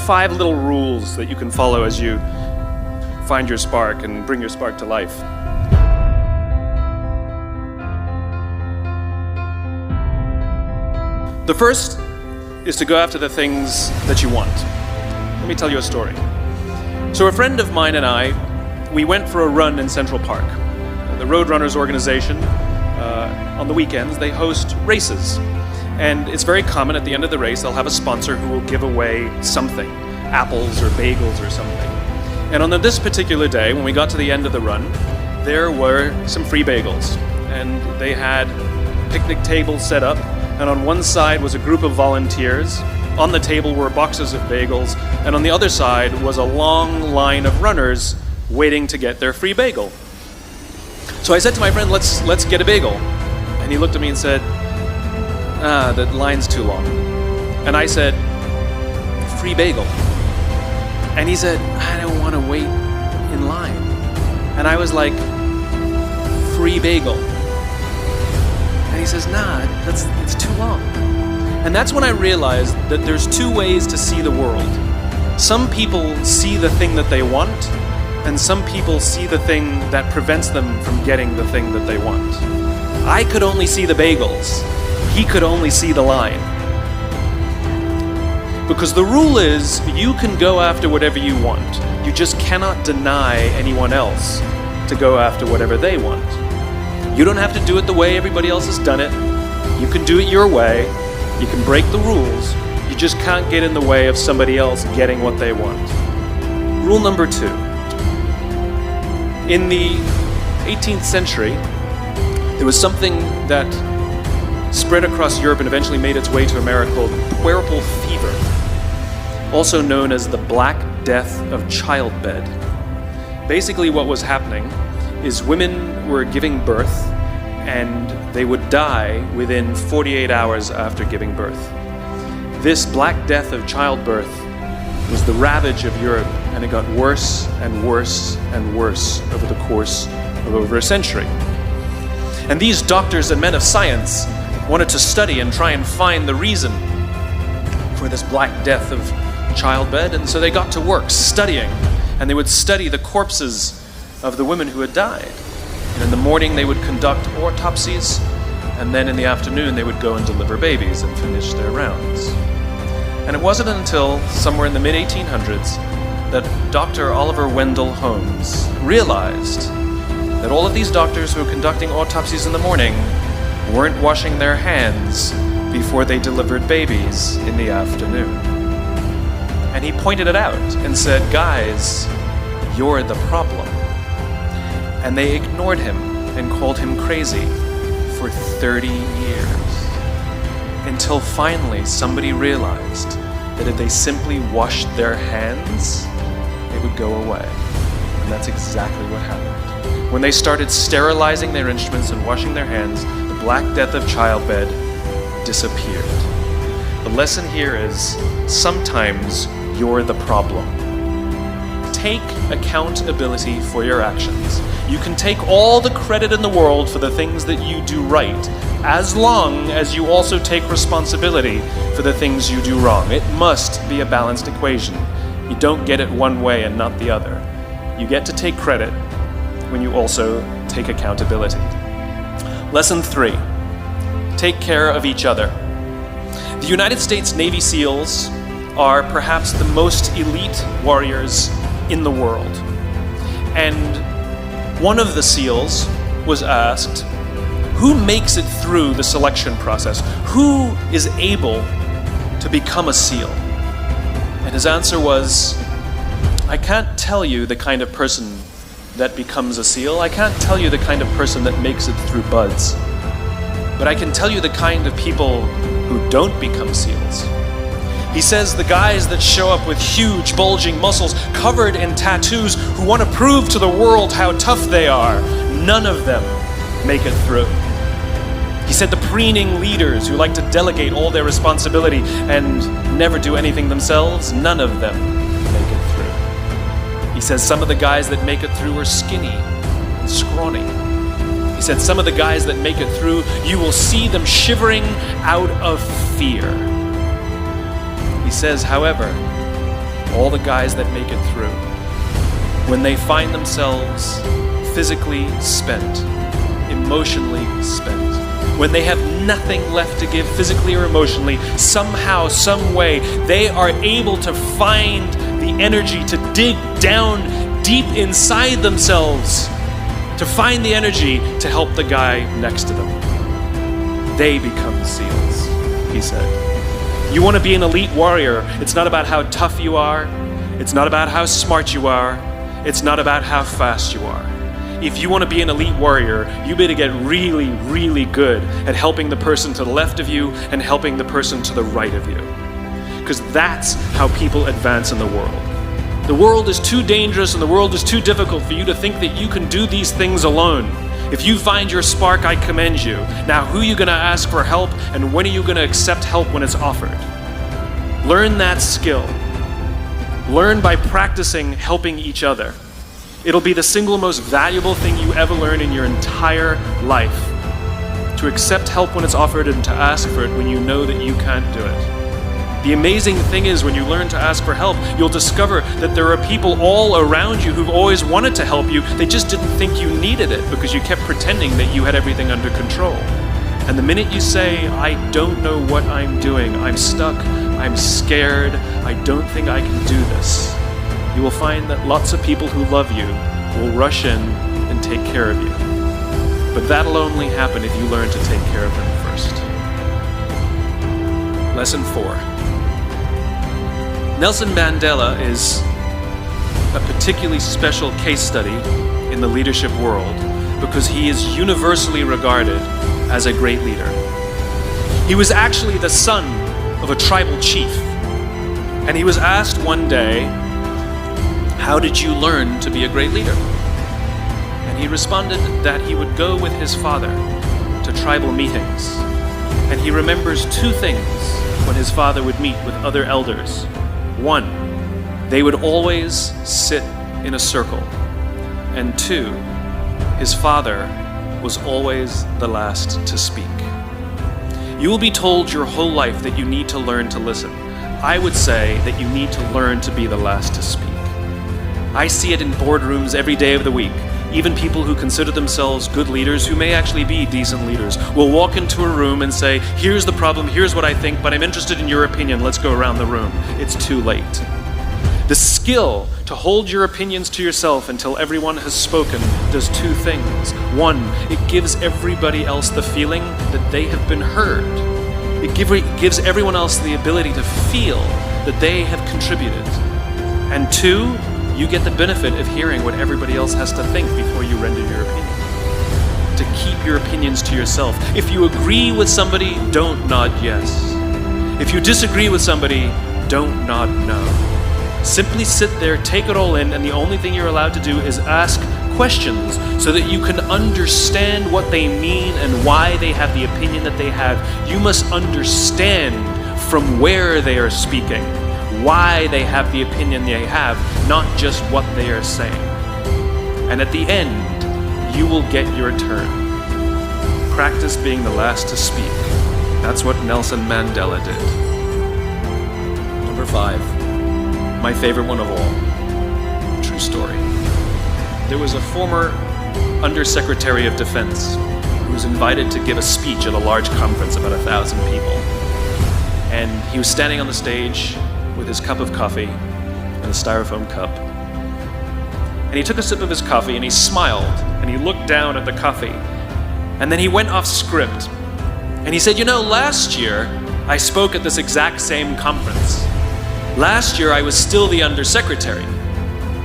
5 little rules that you can follow as you find your spark and bring your spark to life. The first is to go after the things that you want. Let me tell you a story. So a friend of mine and I, we went for a run in Central Park. The Roadrunners organization, on the weekends, they host races. And it's very common at the end of the race, they'll have a sponsor who will give away something, apples or bagels or something. And on this particular day, when we got to the end of the run, there were some free bagels. And they had picnic tables set up, and on one side was a group of volunteers. On the table were boxes of bagels, and on the other side was a long line of runners waiting to get their free bagel. So I said to my friend, let's get a bagel. And he looked at me and said, the line's too long. And I said, free bagel. And he said, I don't want to wait in line. And I was like, free bagel. And he says, nah, it's too long. And that's when I realized that there's 2 ways to see the world. Some people see the thing that they want, and some people see the thing that prevents them from getting the thing that they want. I could only see the bagels. He could only see the line. Because the rule is, you can go after whatever you want. You just cannot deny anyone else to go after whatever they want. You don't have to do it the way everybody else has done it. You can do it your way. You can break the rules. You just can't get in the way of somebody else getting what they want. Rule number 2. In the 18th century, there was something that spread across Europe and eventually made its way to America called puerperal fever, also known as the Black Death of childbed. Basically what was happening is women were giving birth and they would die within 48 hours after giving birth. This Black Death of childbirth was the ravage of Europe, and it got worse and worse and worse over the course of over a century. And these doctors and men of science wanted to study and try and find the reason for this Black Death of childbed, and so they got to work studying, and they would study the corpses of the women who had died. And in the morning they would conduct autopsies, and then in the afternoon they would go and deliver babies and finish their rounds. And it wasn't until somewhere in the mid-1800s that Dr. Oliver Wendell Holmes realized that all of these doctors who were conducting autopsies in the morning weren't washing their hands before they delivered babies in the afternoon. And he pointed it out and said, guys, you're the problem. And they ignored him and called him crazy for 30 years. Until finally somebody realized that if they simply washed their hands, they would go away. And that's exactly what happened. When they started sterilizing their instruments and washing their hands, the Black Death of childbed disappeared. The lesson here is, sometimes you're the problem. Take accountability for your actions. You can take all the credit in the world for the things that you do right, as long as you also take responsibility for the things you do wrong. It must be a balanced equation. You don't get it one way and not the other. You get to take credit when you also take accountability. Lesson 3, take care of each other. The United States Navy SEALs are perhaps the most elite warriors in the world. And one of the SEALs was asked, who makes it through the selection process? Who is able to become a SEAL? And his answer was, I can't tell you the kind of person that becomes a SEAL. I can't tell you the kind of person that makes it through BUD/S. But I can tell you the kind of people who don't become SEALs. He says the guys that show up with huge, bulging muscles, covered in tattoos, who want to prove to the world how tough they are, none of them make it through. He said the preening leaders who like to delegate all their responsibility and never do anything themselves, none of them make it through. He says some of the guys that make it through are skinny and scrawny. He said some of the guys that make it through, you will see them shivering out of fear. He says, however, all the guys that make it through, when they find themselves physically spent, emotionally spent, when they have nothing left to give physically or emotionally, somehow, some way, they are able to find the energy to dig down deep inside themselves, to find the energy to help the guy next to them. They become SEALs, he said. You want to be an elite warrior. It's not about how tough you are. It's not about how smart you are. It's not about how fast you are. If you want to be an elite warrior, you better get really, really good at helping the person to the left of you and helping the person to the right of you. Because that's how people advance in the world. The world is too dangerous and the world is too difficult for you to think that you can do these things alone. If you find your spark, I commend you. Now, who are you going to ask for help, and when are you going to accept help when it's offered? Learn that skill. Learn by practicing helping each other. It'll be the single most valuable thing you ever learn in your entire life. To accept help when it's offered and to ask for it when you know that you can't do it. The amazing thing is, when you learn to ask for help, you'll discover that there are people all around you who've always wanted to help you. They just didn't think you needed it because you kept pretending that you had everything under control. And the minute you say, I don't know what I'm doing, I'm stuck, I'm scared, I don't think I can do this, you will find that lots of people who love you will rush in and take care of you. But that'll only happen if you learn to take care of them first. Lesson 4. Nelson Mandela is a particularly special case study in the leadership world because he is universally regarded as a great leader. He was actually the son of a tribal chief, and he was asked one day, how did you learn to be a great leader? And he responded that he would go with his father to tribal meetings, and he remembers two things when his father would meet with other elders. One, they would always sit in a circle. And two, his father was always the last to speak. You will be told your whole life that you need to learn to listen. I would say that you need to learn to be the last to speak. I see it in boardrooms every day of the week. Even people who consider themselves good leaders, who may actually be decent leaders, will walk into a room and say, here's the problem, here's what I think, but I'm interested in your opinion, let's go around the room. It's too late. The skill to hold your opinions to yourself until everyone has spoken does two things. One, it gives everybody else the feeling that they have been heard. It gives everyone else the ability to feel that they have contributed. And two, you get the benefit of hearing what everybody else has to think before you render your opinion. To keep your opinions to yourself. If you agree with somebody, don't nod yes. If you disagree with somebody, don't nod no. Simply sit there, take it all in, and the only thing you're allowed to do is ask questions so that you can understand what they mean and why they have the opinion that they have. You must understand from where they are speaking, why they have the opinion they have, not just what they are saying. And at the end, you will get your turn. Practice being the last to speak. That's what Nelson Mandela did. Number 5, my favorite one of all, true story. There was a former Undersecretary of Defense who was invited to give a speech at a large conference, about 1,000 people. And he was standing on the stage with his cup of coffee and a styrofoam cup. And he took a sip of his coffee and he smiled and he looked down at the coffee. And then he went off script. And he said, last year I spoke at this exact same conference. Last year I was still the undersecretary.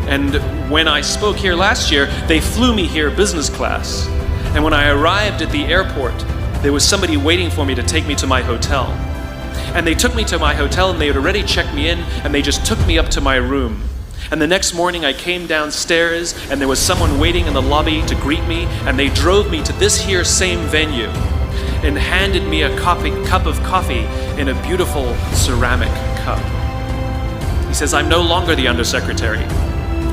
And when I spoke here last year, they flew me here business class. And when I arrived at the airport, there was somebody waiting for me to take me to my hotel. And they took me to my hotel and they had already checked me in and they just took me up to my room. And the next morning I came downstairs and there was someone waiting in the lobby to greet me, and they drove me to this here same venue and handed me a cup of coffee in a beautiful ceramic cup. He says, I'm no longer the undersecretary.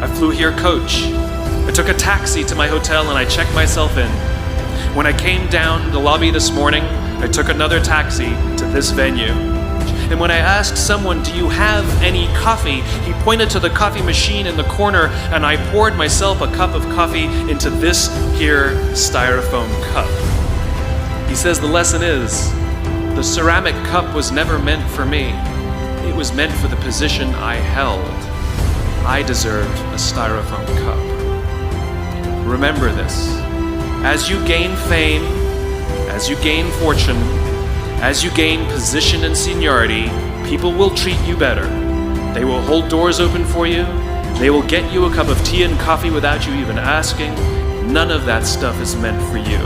I flew here coach. I took a taxi to my hotel and I checked myself in. When I came down the lobby this morning, I took another taxi to this venue. And when I asked someone, "Do you have any coffee?" he pointed to the coffee machine in the corner, and I poured myself a cup of coffee into this here styrofoam cup. He says the lesson is, the ceramic cup was never meant for me. It was meant for the position I held. I deserved a styrofoam cup. Remember this. As you gain fame, as you gain fortune, as you gain position and seniority, people will treat you better. They will hold doors open for you. They will get you a cup of tea and coffee without you even asking. None of that stuff is meant for you.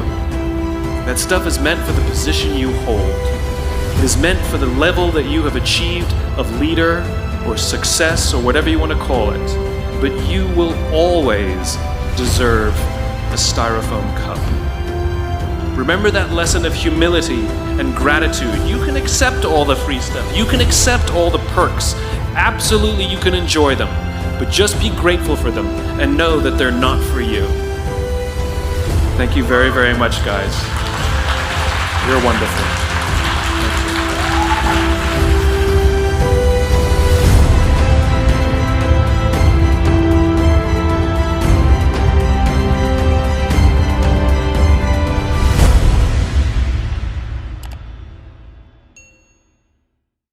That stuff is meant for the position you hold. It is meant for the level that you have achieved of leader or success or whatever you want to call it. But you will always deserve a styrofoam cup. Remember that lesson of humility and gratitude. You can accept all the free stuff. You can accept all the perks. Absolutely, you can enjoy them. But just be grateful for them and know that they're not for you. Thank you very, very much, guys. You're wonderful.